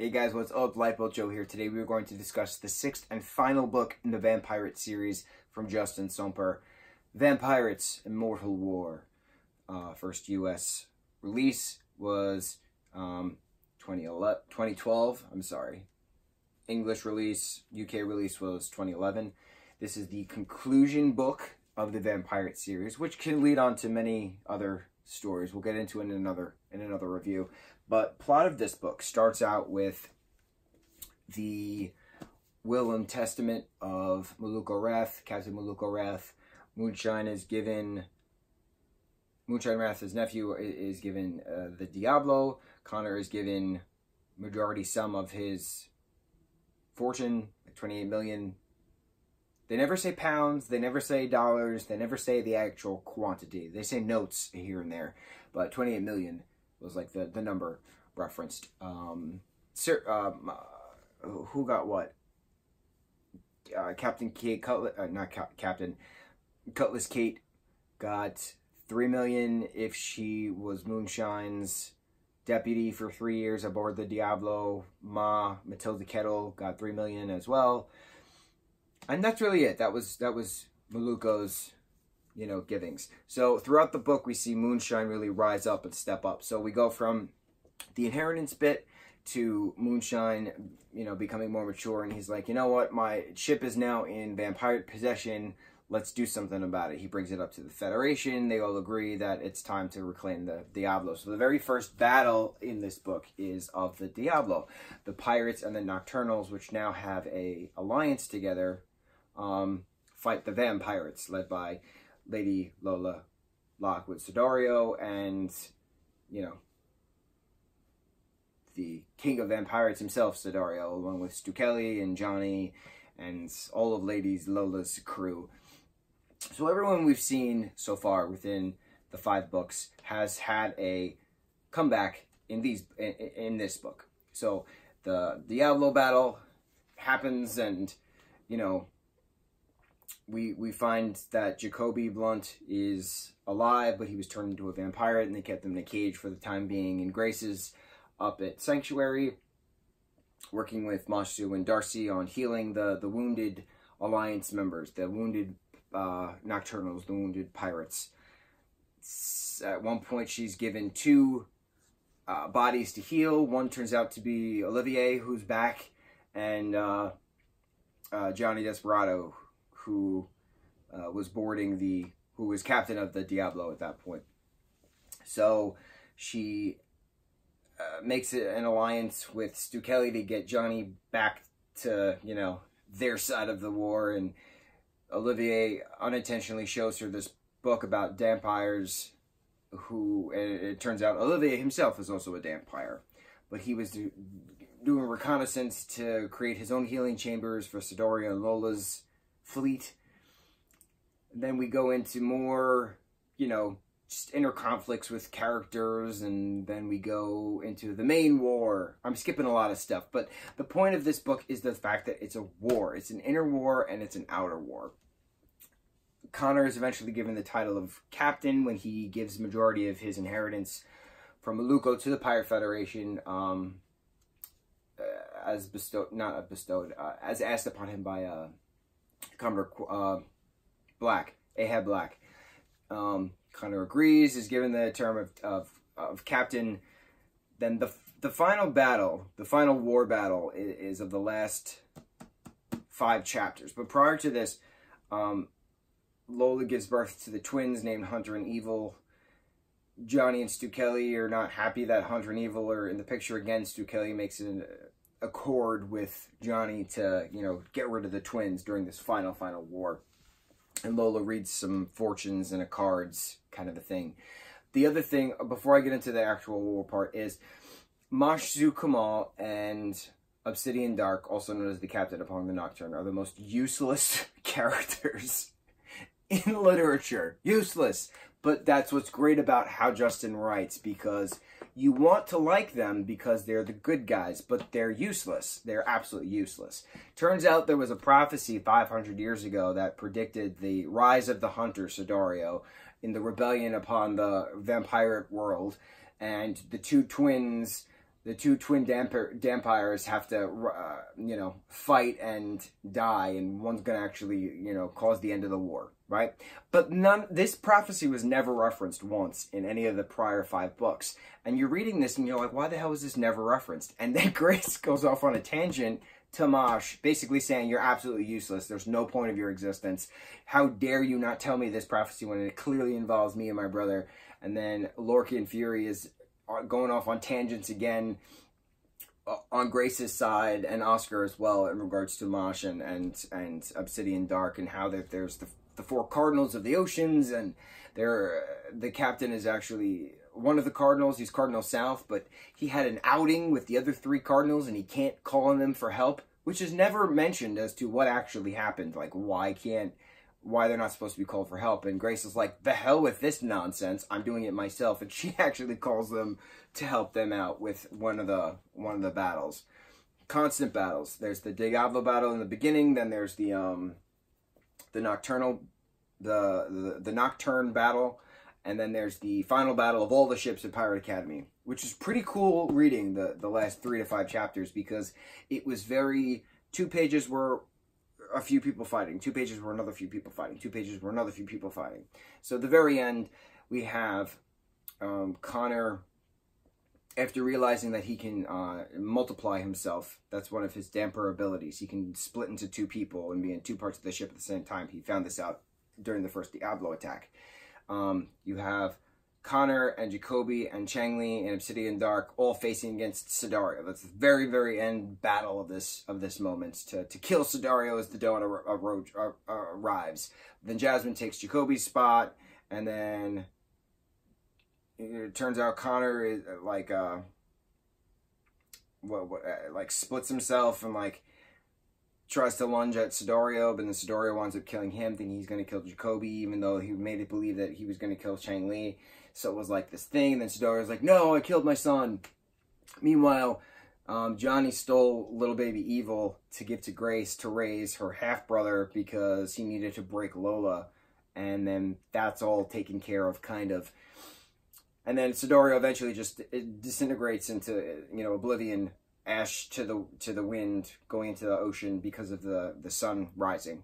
Hey guys, what's up? Lightboltjoe here. Today we are going to discuss the sixth and final book in the Vampirates series from Justin Sumper, Vampirates, Immortal War. First U.S. release was 2012. I'm sorry. English release, UK release was 2011. This is the conclusion book of the Vampirates series, which can lead on to many other stories. We'll get into it in another review. But plot of this book starts out with the will and testament of Mucho Wrath, Captain Mucho Wrath. Moonshine Wrath, his nephew, is given the Diablo. Connor is given majority sum of his fortune, like 28 million. They never say pounds, they never say dollars, they never say the actual quantity. They say notes here and there, but 28 million was like the number referenced. Who got what? Captain Kate Cutlass, Captain Cutlass Kate got 3 million if she was Moonshine's deputy for 3 years aboard the Diablo. Matilda Kettle got 3 million as well. And that's really it. That was Maluko's, givings. So throughout the book, we see Moonshine really rise up and step up. So we go from the inheritance bit to Moonshine, becoming more mature. And he's like, you know what? My ship is now in vampire possession. Let's do something about it. He brings it up to the Federation. They all agree that it's time to reclaim the Diablo. So the very first battle in this book is of the Diablo. The Pirates and the Nocturnals, which now have a alliance together, fight the Vampirates, led by Lady Lola Lockwood Sidario and, the King of Vampirates himself, Sidario, along with Stu Kelly and Johnny and all of Lady Lola's crew. So everyone we've seen so far within the 5 books has had a comeback in this book. So the Diablo battle happens, and we find that Jacoby Blunt is alive, but he was turned into a vampire, and they kept him in a cage for the time being. And Grace is up at Sanctuary, working with Mucho and Darcy on healing the wounded Alliance members, the wounded Nocturnals, the wounded pirates. At one point, she's given 2 bodies to heal. One turns out to be Olivier, who's back, and Johnny Desperado, who was who was captain of the Diablo at that point. So she makes it an alliance with Stu Kelly to get Johnny back to, their side of the war. And Olivier unintentionally shows her this book about vampires, and it turns out Olivier himself is also a vampire. But he was doing reconnaissance to create his own healing chambers for Sidario and Lola's fleet. And then we go into more, just inner conflicts with characters, and then we go into the main war. I'm skipping a lot of stuff, but the point of this book is the fact that it's a war. It's an inner war and it's an outer war. Connor is eventually given the title of captain when he gives majority of his inheritance from Mucho to the Pirate Federation, as asked upon him by Commodore Ahab Black. Connor agrees, is given the term of captain. Then the final battle, the final war battle, is of the last 5 chapters. But prior to this, Lola gives birth to the twins named Hunter and Evil. Johnny and Stu Kelly are not happy that Hunter and Evil are in the picture again. Stu Kelly makes an accord with Johnny to, get rid of the twins during this final war. And Lola reads some fortunes and cards, kind of a thing. The other thing, before I get into the actual war part, is Mashu Kamal and Obsidian Dark, also known as the Captain upon the Nocturne, are the most useless characters in literature. Useless. But that's what's great about how Justin writes, because you want to like them because they're the good guys, but they're useless. They're absolutely useless. Turns out there was a prophecy 500 years ago that predicted the rise of the hunter, Sidario, in the rebellion upon the vampire world, and the 2 twins the two twin vampires have to, you know, fight and die, and one's going to actually, you know, cause the end of the war, right? But this prophecy was never referenced once in any of the prior 5 books. And you're reading this and you're like, why the hell is this never referenced? And then Grace goes off on a tangent to Mosh, basically saying, you're absolutely useless. There's no point of your existence. How dare you not tell me this prophecy when it clearly involves me and my brother? And then Lorcan Fury is going off on tangents again on Grace's side, and Oscar as well, in regards to Mosh and Obsidian Dark, and how there's the 4 cardinals of the oceans, and the captain is actually one of the cardinals. He's Cardinal South, but he had an outing with the other 3 cardinals, and he can't call on them for help, which is never mentioned as to what actually happened, like why they're not supposed to be called for help. And Grace is like, the hell with this nonsense, I'm doing it myself. And she actually calls them to help them out with one of the battles. Constant battles. There's the Diablo battle in the beginning, then there's the Nocturnal the Nocturne battle, and then there's the final battle of all the ships at Pirate Academy, which is pretty cool reading the last 3 to 5 chapters, because it was very, 2 pages were a few people fighting, 2 pages were another few people fighting, 2 pages were another few people fighting. So at the very end, we have Connor, after realizing that he can multiply himself, that's one of his damper abilities. He can split into 2 people and be in 2 parts of the ship at the same time. He found this out during the first Diablo attack. You have Connor and Jacoby and Changli and Obsidian Dark all facing against Sidario. That's the very, very end battle of this moment to kill Sidario as the dawn arrives. Then Jasmine takes Jacoby's spot, and then it turns out Connor is like splits himself and like tries to lunge at Sidario, but then Sidario winds up killing him, thinking he's going to kill Jacoby, even though he made it believe that he was going to kill Changli. So it was like this thing, and then Sidario's like, no, I killed my son. Meanwhile, Johnny stole little baby Evil to give to Grace to raise her half-brother because he needed to break Lola, and then that's all taken care of, kind of. And then Sidario eventually just disintegrates into, you know, oblivion, ash to the wind, going into the ocean because of the sun rising,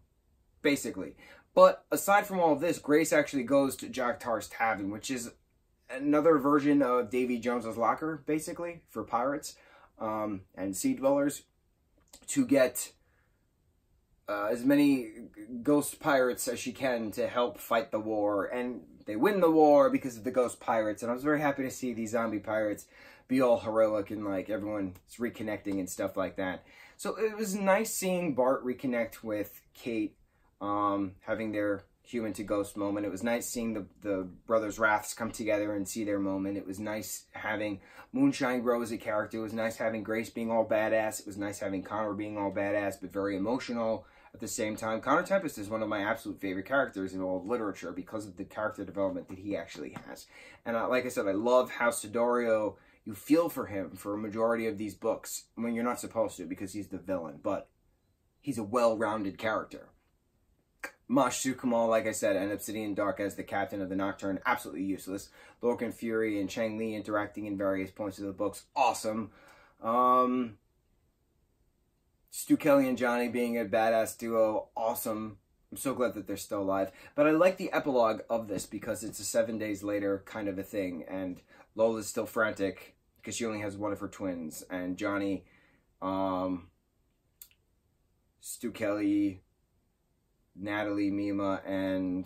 basically. But aside from all of this, Grace actually goes to Jack Tar's Tavern, which is another version of Davy Jones's Locker, basically, for pirates and sea dwellers, to get as many ghost pirates as she can to help fight the war. And they win the war because of the ghost pirates. And I was very happy to see these zombie pirates be all heroic and like everyone's reconnecting and stuff like that. So it was nice seeing Bart reconnect with Kate, having their human to ghost moment. It was nice seeing the brothers Wraths come together and see their moment. It was nice having Moonshine grow as a character. It was nice having Grace being all badass. It was nice having Connor being all badass but very emotional at the same time. Connor Tempest is one of my absolute favorite characters in all of literature because of the character development that he actually has. And like I said, I love how Sidario, you feel for him for a majority of these books when you're not supposed to, because he's the villain, but he's a well-rounded character. Mosh Sukumal, like I said, and Obsidian Dark as the captain of the Nocturne, absolutely useless. Lorcan Fury and Changli interacting in various points of the books, awesome. Stu Kelly and Johnny being a badass duo, awesome. I'm so glad that they're still alive. But I like the epilogue of this because it's a 7 days later kind of a thing, and Lola's still frantic because she only has one of her twins, and Johnny, Stu Kelly, Natalie, Mima, and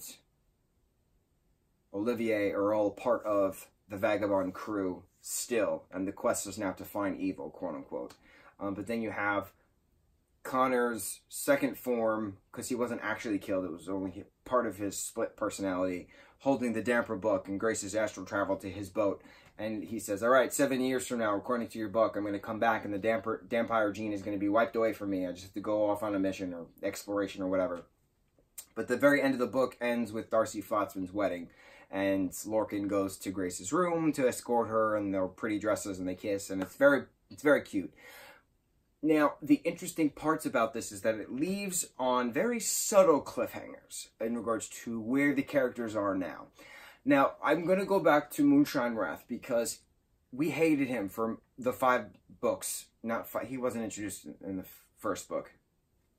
Olivier are all part of the Vagabond crew still, and the quest is now to find evil, quote-unquote. But then you have Connor's second form, because he wasn't actually killed, it was only part of his split personality, holding the Damper book and Grace's astral travel to his boat. And he says, all right, 7 years from now, according to your book, I'm going to come back and the Dampire gene is going to be wiped away from me. I just have to go off on a mission or exploration or whatever. But the very end of the book ends with Darcy Flotsman's wedding. And Lorcan goes to Grace's room to escort her, and they're pretty dresses and they kiss, and it's very cute. Now, the interesting parts about this is that it leaves on very subtle cliffhangers in regards to where the characters are now. Now, I'm going to go back to Moonshine Wrath because we hated him for the 5 books. Not 5. He wasn't introduced in the first book.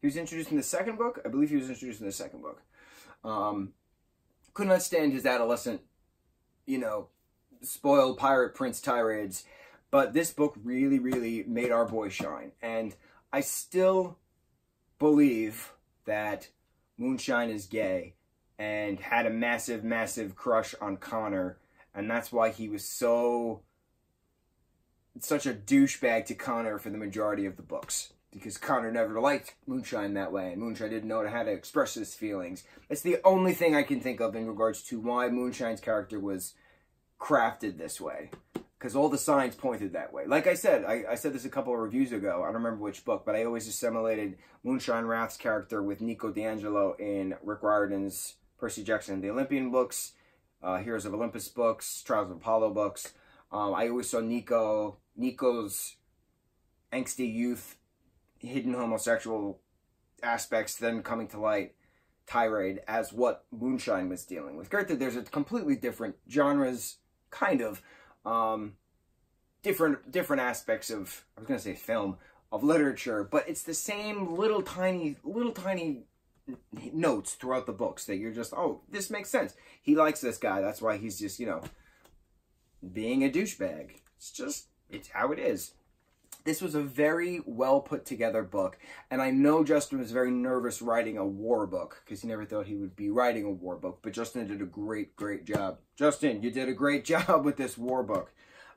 He was introduced in the second book. I believe he was introduced in the second book. Could not stand his adolescent, you know, spoiled pirate prince tirades. But this book really, really made our boy shine. And I still believe that Moonshine is gay and had a massive, massive crush on Connor. And that's why he was such a douchebag to Connor for the majority of the books. Because Connor never liked Moonshine that way. And Moonshine didn't know how to express his feelings. It's the only thing I can think of in regards to why Moonshine's character was crafted this way. Because all the signs pointed that way. Like I said, I said this a couple of reviews ago. I don't remember which book, but I always assimilated Moonshine Wrath's character with Nico D'Angelo in Rick Riordan's Percy Jackson and the Olympian books, Heroes of Olympus books, Trials of Apollo books. I always saw Nico's angsty youth, hidden homosexual aspects then coming to light tirade as what Moonshine was dealing with. Granted, there's a completely different genres, kind of, different aspects of, I was going to say film, of literature, but it's the same little tiny notes throughout the books that you're just, oh, this makes sense. He likes this guy. That's why he's just, you know, being a douchebag. It's how it is. This was a very well put together book, and I know Justin was very nervous writing a war book because he never thought he would be writing a war book, but Justin did a great job. Justin, you did a great job with this war book.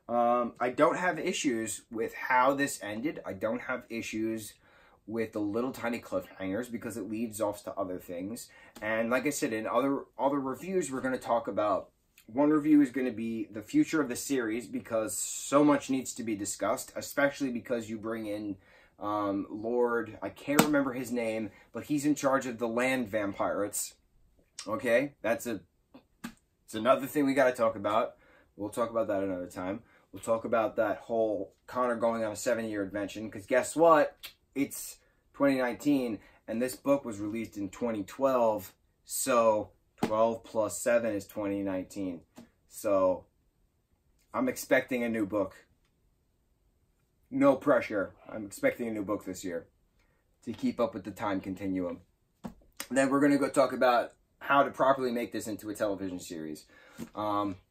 I don't have issues with how this ended. I don't have issues with the little tiny cliffhangers because it leads off to other things. And like I said, in other reviews, we're going to talk about. One review is going to be the future of the series because so much needs to be discussed, especially because you bring in Lord, I can't remember his name, but he's in charge of the land Vampirates. Okay, it's another thing we got to talk about. We'll talk about that another time. We'll talk about that whole Connor going on a 7-year adventure, because guess what? It's 2019, and this book was released in 2012, so 12 plus 7 is 2019. So I'm expecting a new book. No pressure. I'm expecting a new book this year to keep up with the time continuum. Then we're going to go talk about how to properly make this into a television series.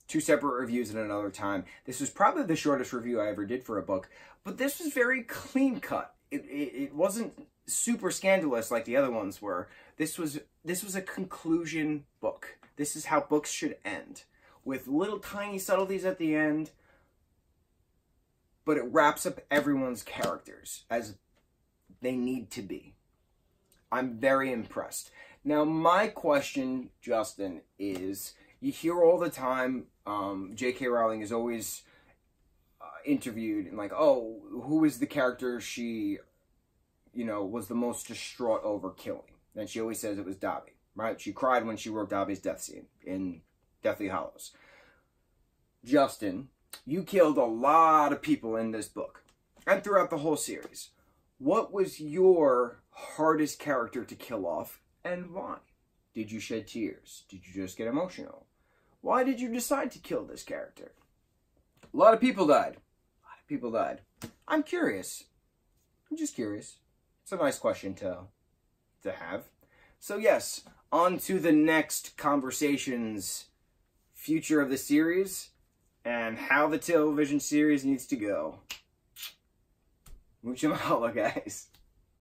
2 separate reviews at another time. This was probably the shortest review I ever did for a book, but this was very clean cut. It wasn't super scandalous like the other ones were. This was a conclusion book. This is how books should end, with little tiny subtleties at the end, but it wraps up everyone's characters as they need to be. I'm very impressed. Now, my question, Justin, is you hear all the time J.K. Rowling is always interviewed and like, oh, who is the character she, you know, was the most distraught over killing? And she always says it was Dobby, right? She cried when she wrote Dobby's death scene in Deathly Hallows. Justin, you killed a lot of people in this book and throughout the whole series. What was your hardest character to kill off and why? Did you shed tears? Did you just get emotional? Why did you decide to kill this character? A lot of people died. A lot of people died. I'm curious. I'm just curious. It's a nice question to have. So yes, on to the next conversations, future of the series, and how the television series needs to go. Mucho mahalo, guys.